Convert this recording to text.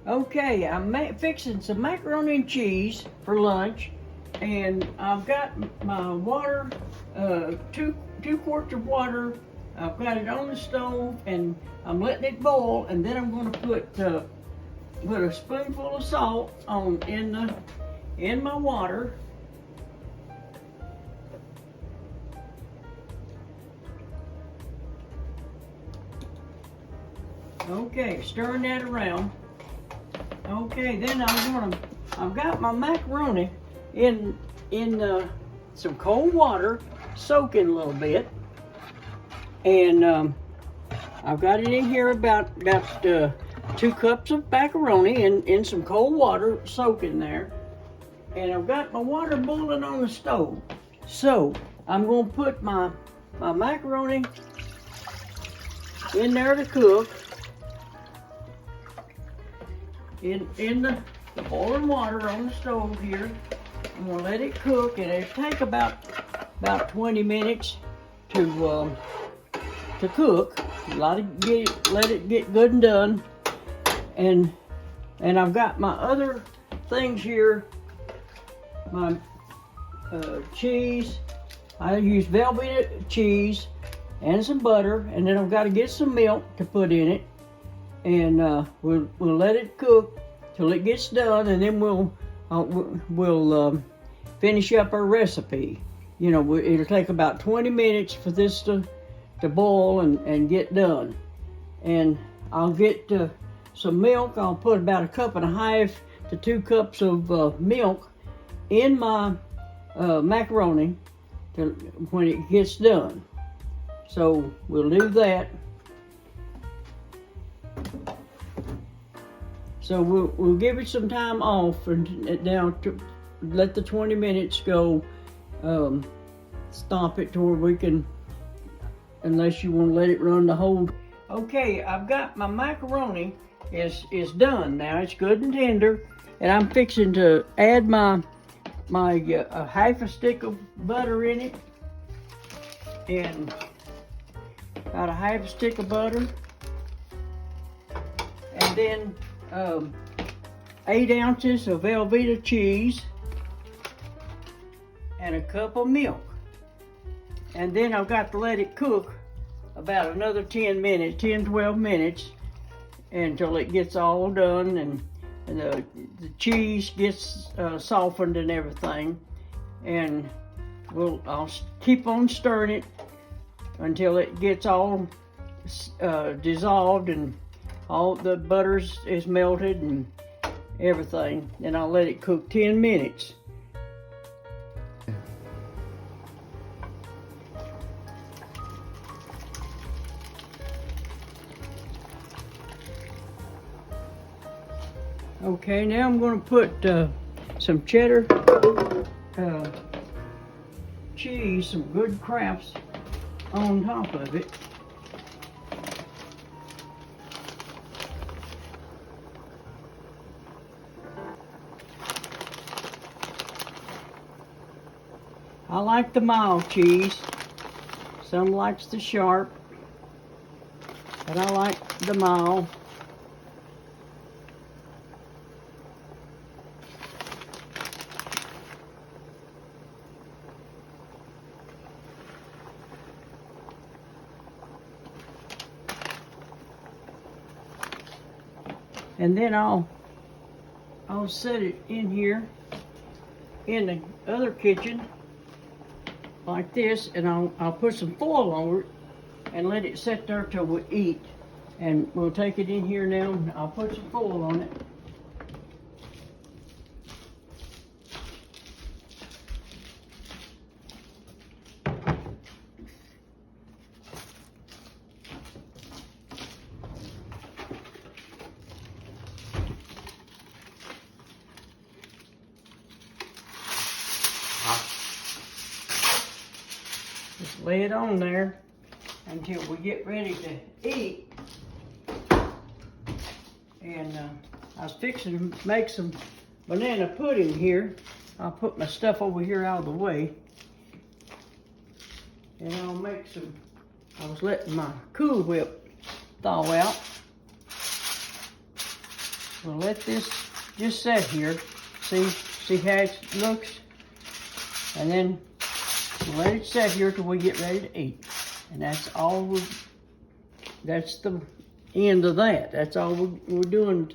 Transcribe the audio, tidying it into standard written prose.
Okay, I'm fixing some macaroni and cheese for lunch, and I've got my water, two quarts of water. I've got it on the stove, and I'm letting it boil, and then I'm going to put a spoonful of salt in my water. Okay, stirring that around. Okay, then I've got my macaroni in some cold water, soaking a little bit, and I've got it in here about 2 cups of macaroni in some cold water, soaking there, and I've got my water boiling on the stove. So I'm going to put my macaroni in there to cook. In the boiling water on the stove here. I'm gonna let it cook, and it'll take about 20 minutes to cook. Let it get good and done. And I've got my other things here. My cheese. I use Velveeta cheese and some butter, and then I've got to get some milk to put in it. And we'll let it cook till it gets done, and then we'll finish up our recipe. You know, it'll take about 20 minutes for this to boil and get done. And I'll get some milk. I'll put about 1.5 to 2 cups of milk in my macaroni when it gets done. So we'll do that. So we'll give it some time off, and now to let the 20 minutes go. Stop it to where we can, unless you want to let it run the whole. Okay, I've got my macaroni is done now. It's good and tender, and I'm fixing to add my half a stick of butter in it, and about a half a stick of butter, and then 8 ounces of Velveeta cheese and a cup of milk. And then I've got to let it cook about another 12 minutes until it gets all done, and the cheese gets softened and everything. And I'll keep on stirring it until it gets all dissolved and all the butter is melted and everything. Then I'll let it cook 10 minutes. Okay, now I'm going to put some cheddar cheese, some good Crafts, on top of it. I like the mild cheese. Some likes the sharp, but I like the mild. And then I'll set it in here in the other kitchen like this, and I'll put some foil over it and let it sit there till we eat. And we'll take it in here now, and I'll put some foil on it. Just lay it on there until we get ready to eat. And I was fixing to make some banana pudding here. I'll put my stuff over here out of the way. And I'll make some, I was letting my Cool Whip thaw out. we'll let this just sit here. See how it looks? And then we'll let it sit here till we get ready to eat. And that's all that's the end of that. That's all we're doing